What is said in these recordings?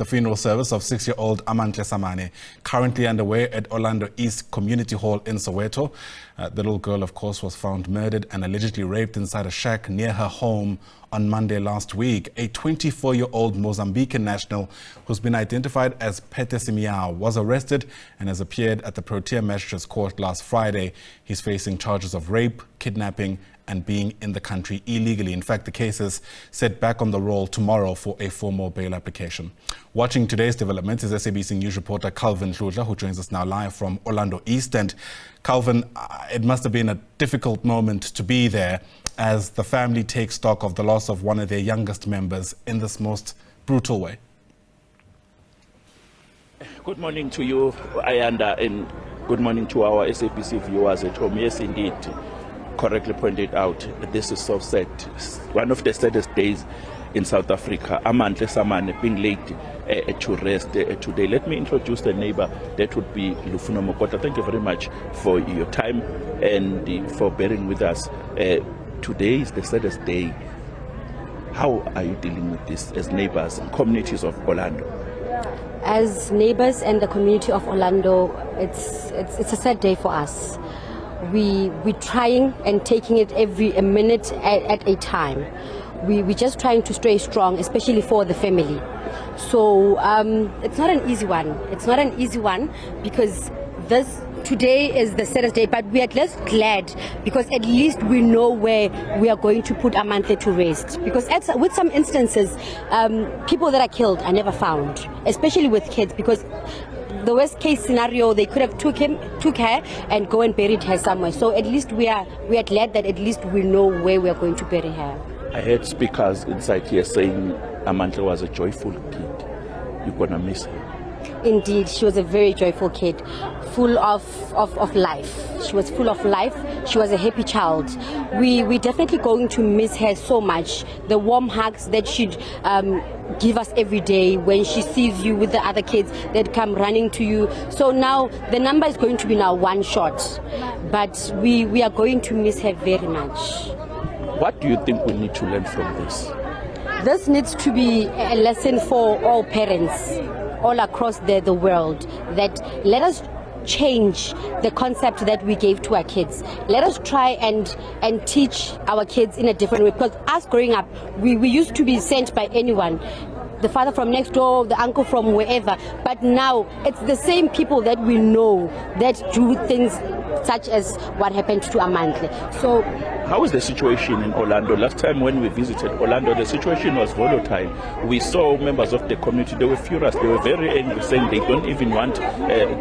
the funeral service of 6-year-old Amantle Samane, currently underway at Orlando East Communal Hall in Soweto. The little girl, of course, was found murdered and allegedly raped inside a shack near her home on Monday last week. A 24-year-old Mozambican national who's been identified as Pethe Simao was arrested and has appeared at the Protea Magistrate's court last Friday. He's facing charges of rape, kidnapping and being in the country illegally. In fact, the case is set back on the roll tomorrow for a formal bail application. Watching today's developments is SABC News reporter Dludla, who joins us now live from Orlando East. And Calvin, it must have been a difficult moment to be there as the family takes stock of the loss of one of their youngest members in this most brutal way. Good morning to you, Ayanda, and good morning to our SABC viewers at home. Yes, indeed, correctly pointed out, this is so sad. One of the saddest days in South Africa. Amantle Samane being laid to rest today. Let me introduce the neighbor. That would be Lufuna Mokota. Thank you very much for your time and for bearing with us. Today is the saddest day. How are you dealing with this as neighbors and communities of Orlando? As neighbors and the community of Orlando, it's a sad day for us. We're trying and taking it every minute at a time. We're just trying to stay strong, especially for the family. So it's not an easy one. It's not an easy one because today is the saddest day, but we are at least glad because at least we know where we are going to put Amantle to rest. Because with some instances, people that are killed are never found, especially with kids, because the worst case scenario, they could have took her and go and buried her somewhere. So at least we are glad that at least we know where we are going to bury her. I heard speakers inside here saying Amantle was a joyful kid. You're gonna miss her. Indeed, she was a very joyful kid, full of life. She was full of life. She was a happy child. We're definitely going to miss her so much. The warm hugs that she'd give us every day when she sees you with the other kids that come running to you. So now the number is going to be now one shot, but we are going to miss her very much. What do you think we need to learn from this? This needs to be a lesson for all parents all across the world, that let us change the concept that we gave to our kids. Let us try and teach our kids in a different way, because us growing up, we used to be sent by anyone, the father from next door, the uncle from wherever, but now it's the same people that we know that do things such as what happened to Amantle. So how is the situation in Orlando? Last time when we visited Orlando, the situation was volatile. We saw members of the community, they were furious, they were very angry, saying they don't even want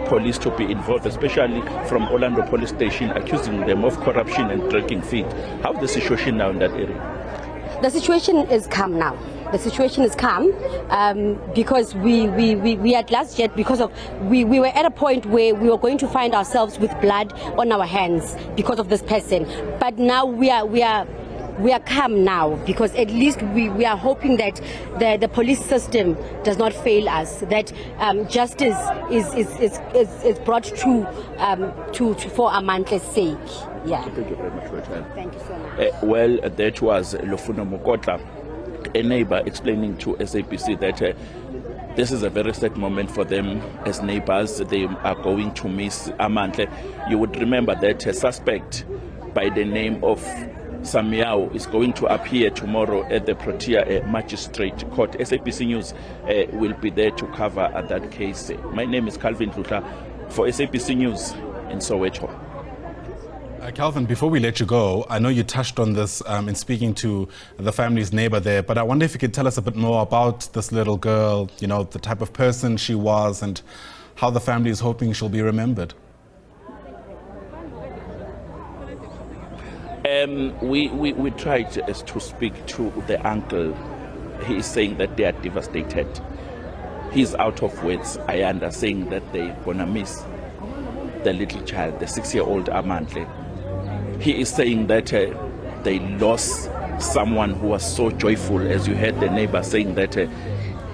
police to be involved, especially from Orlando police station, accusing them of corruption and dragging feet. How's the situation now in that area? The situation is calm now. The situation is calm because we at last yet, because of we were at a point where we were going to find ourselves with blood on our hands because of this person. But now we are calm now, because at least we are hoping that the police system does not fail us, that justice is brought to for Amantle's sake. Yeah. Thank you very much for your time. Thank you so much. Well, that was Lufuna Mokota, a neighbor, explaining to SABC that this is a very sad moment for them as neighbors. They are going to miss Amantle. You would remember that a suspect by the name of Samao is going to appear tomorrow at the Protea Magistrate Court. SABC News will be there to cover that case. My name is Dludla for SABC News in Soweto. Calvin, before we let you go, I know you touched on this in speaking to the family's neighbor there, but I wonder if you could tell us a bit more about this little girl, you know, the type of person she was and how the family is hoping she'll be remembered. We tried to speak to the uncle. He is saying that they are devastated. He's out of words, I understand, saying that they're gonna miss the little child, the 6-year-old Amantle. He is saying that they lost someone who was so joyful, as you heard the neighbor saying that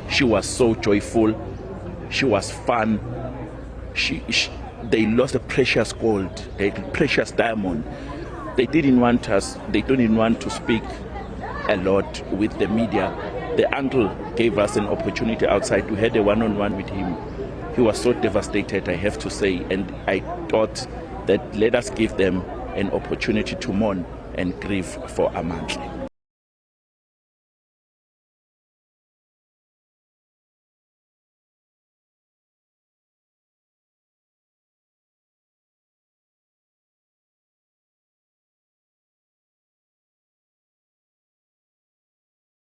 she was so joyful, she was fun. They lost a precious gold, a precious diamond. They didn't want to speak a lot with the media, The uncle gave us an opportunity outside. We had a one-on-one with him. He was so devastated, I have to say, and I thought that let us give them an opportunity to mourn and grieve for Amantle.